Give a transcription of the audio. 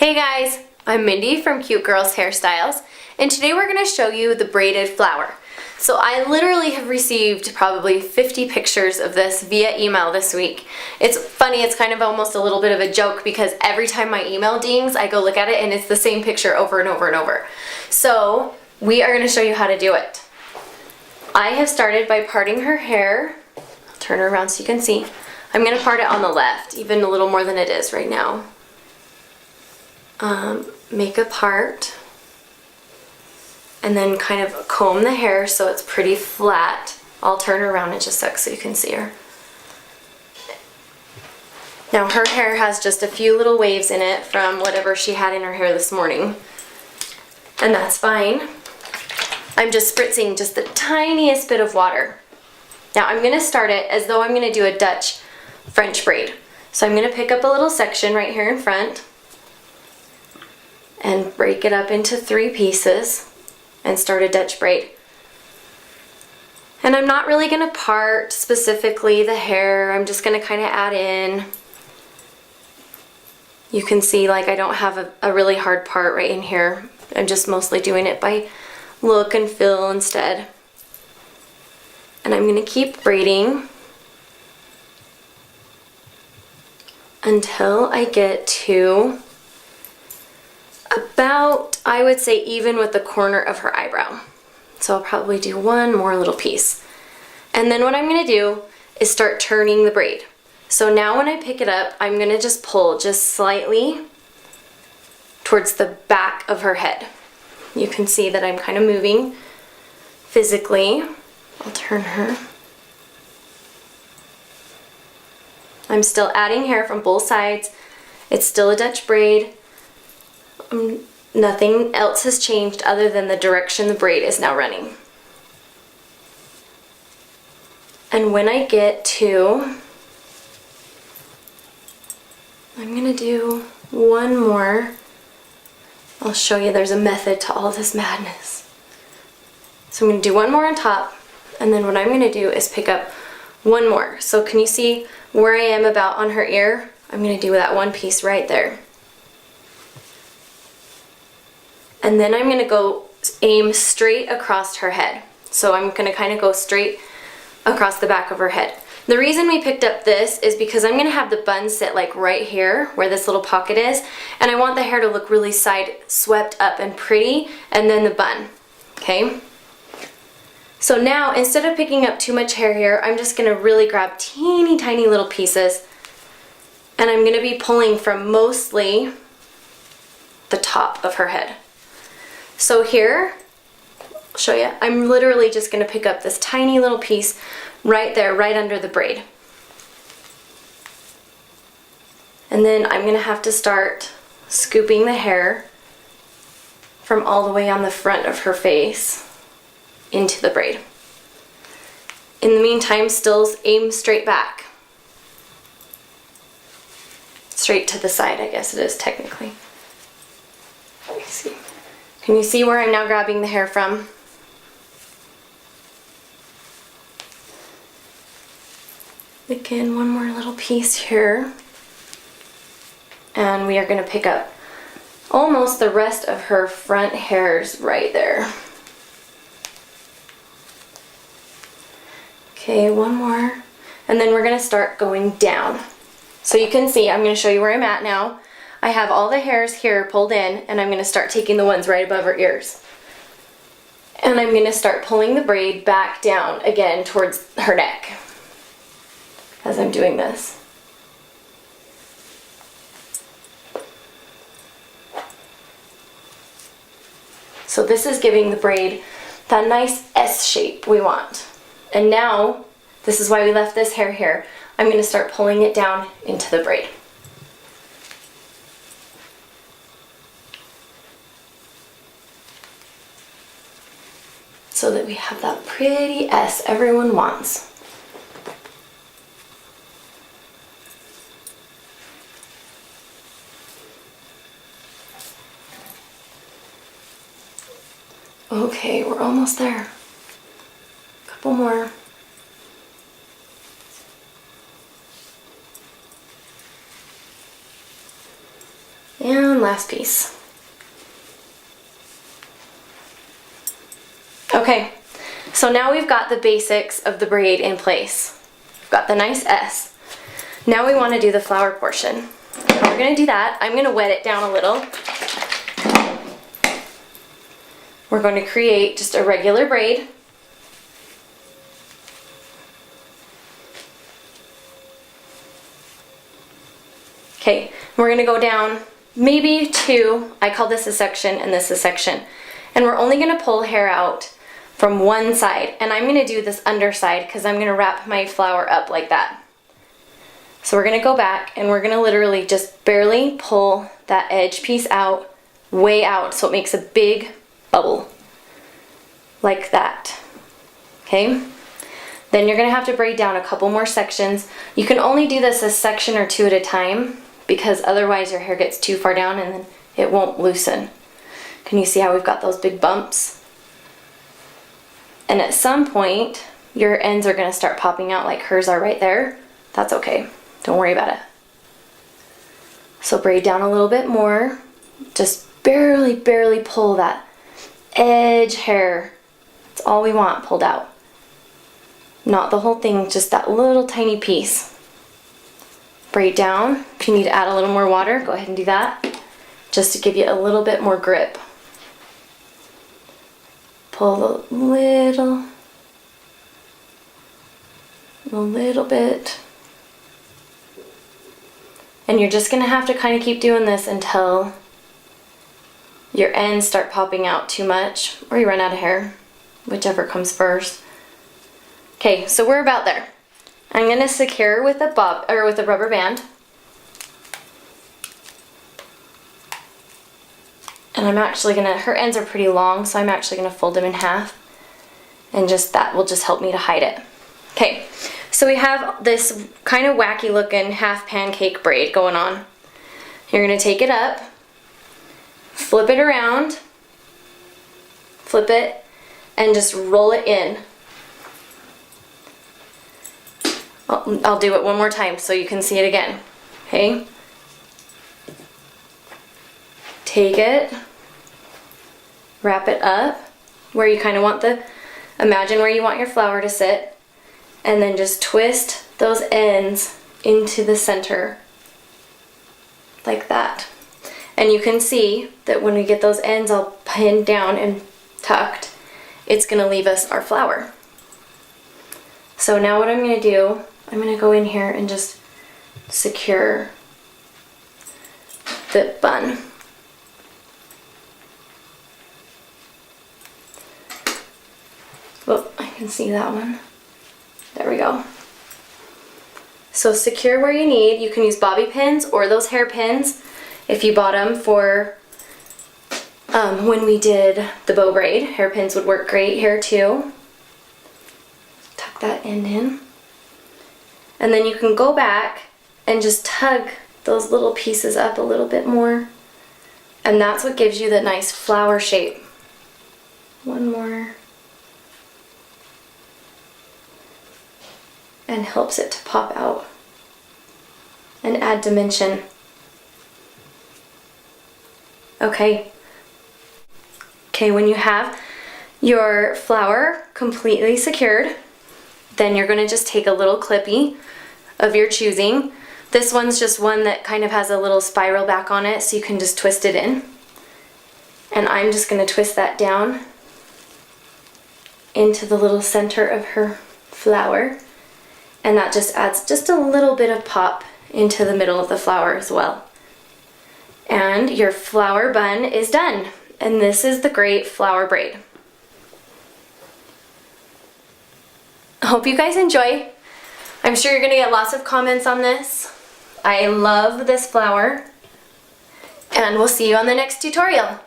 Hey guys, I'm Mindy from Cute Girls Hairstyles, and today we're going to show you the braided flower. So I literally have received probably 50 pictures of this via email this week. It's funny, it's kind of almost a little bit of a joke because every time my email dings, I go look at it and it's the same picture over and over and over. So we are going to show you how to do it. I have started by parting her hair. I'll turn her around so you can see. I'm going to part it on the left, even a little more than it is right now. Make a part and then kind of comb the hair so it's pretty flat. I'll turn her around in just a sec so you can see her. Now her hair has just a few little waves in it from whatever she had in her hair this morning, and that's fine. I'm just spritzing just the tiniest bit of water. Now I'm going to start it as though I'm going to do a Dutch French braid. So I'm going to pick up a little section right here in front and break it up into 3 pieces and start a Dutch braid. And I'm not really going to part specifically the hair, I'm just going to kind of add in. You can see like I don't have a really hard part right in here. I'm just mostly doing it by look and feel instead. And I'm going to keep braiding until I get to about, I would say, even with the corner of her eyebrow. So I'll probably do one more little piece. And then what I'm going to do is start turning the braid. So now when I pick it up, I'm going to just pull just slightly towards the back of her head. You can see that I'm kind of moving physically. I'll turn her. I'm still adding hair from both sides. It's still a Dutch braid. Nothing else has changed other than the direction the braid is now running. And when I get to, I'm going to do one more. I'll show you there's a method to all this madness. So I'm going to do one more on top, and then what I'm going to do is pick up one more. So can you see where I am about on her ear? I'm going to do that one piece right there. And then I'm going to go aim straight across her head. So I'm going to kind of go straight across the back of her head. The reason we picked up this is because I'm going to have the bun sit like right here where this little pocket is, and I want the hair to look really side swept up and pretty, and then the bun. Okay? So now instead of picking up too much hair here, I'm just going to really grab teeny tiny little pieces, and I'm going to be pulling from mostly the top of her head. So here, I'll show you, I'm literally just going to pick up this tiny little piece right there, right under the braid. And then I'm going to have to start scooping the hair from all the way on the front of her face into the braid. In the meantime, still aim straight back. Straight to the side, I guess it is technically. Let me see. Can you see where I'm now grabbing the hair from? Again, one more little piece here. And we are going to pick up almost the rest of her front hairs right there. Okay, one more. And then we're going to start going down. So you can see, I'm going to show you where I'm at now. I have all the hairs here pulled in, and I'm going to start taking the ones right above her ears. And I'm going to start pulling the braid back down again towards her neck as I'm doing this. So this is giving the braid that nice S shape we want. And now, this is why we left this hair here. I'm going to start pulling it down into the braid. So that we have that pretty S everyone wants. Okay, we're almost there. Couple more. And last piece. Okay, so now we've got the basics of the braid in place. We've got the nice S. Now we want to do the flower portion. How we're going to do that, I'm going to wet it down a little. We're going to create just a regular braid. Okay, we're going to go down maybe 2, I call this a section and this a section. And we're only going to pull hair out from one side. And I'm going to do this underside because I'm going to wrap my flower up like that. So we're going to go back and we're going to literally just barely pull that edge piece out, way out, so it makes a big bubble. Like that. Okay? Then you're going to have to braid down a couple more sections. You can only do this a section or 2 at a time because otherwise your hair gets too far down and then it won't loosen. Can you see how we've got those big bumps? And at some point, your ends are going to start popping out like hers are right there. That's okay. Don't worry about it. So braid down a little bit more. Just barely pull that edge hair. That's all we want pulled out. Not the whole thing, just that little tiny piece. Braid down. If you need to add a little more water, go ahead and do that. Just to give you a little bit more grip. Pull a little bit. And you're just going to have to kind of keep doing this until your ends start popping out too much or you run out of hair, whichever comes first. Okay, so we're about there. I'm going to secure with a with a rubber band. And I'm actually going to, her ends are pretty long, so I'm actually going to fold them in half. And just that will just help me to hide it. Okay, so we have this kind of wacky looking half pancake braid going on. You're going to take it up, flip it around, flip it, and just roll it in. I'll do it one more time so you can see it again. Okay? Take it, wrap it up where you kind of want imagine where you want your flower to sit, and then just twist those ends into the center like that. And you can see that when we get those ends all pinned down and tucked, it's going to leave us our flower. So now what I'm going to do, I'm going to go in here and just secure the bun. Oh, I can see that one. There we go. So secure where you need. You can use bobby pins or those hair pins if you bought them for when we did the bow braid. Hairpins would work great here too. Tuck that end in. And then you can go back and just tug those little pieces up a little bit more. And that's what gives you the nice flower shape. One more. And helps it to pop out and add dimension. Okay. Okay, when you have your flower completely secured, then you're going to just take a little clippy of your choosing. This one's just one that kind of has a little spiral back on it, so you can just twist it in. And I'm just going to twist that down into the little center of her flower. And that just adds just a little bit of pop into the middle of the flower as well. And your flower bun is done. And this is the great flower braid. I hope you guys enjoy. I'm sure you're going to get lots of comments on this. I love this flower. And we'll see you on the next tutorial.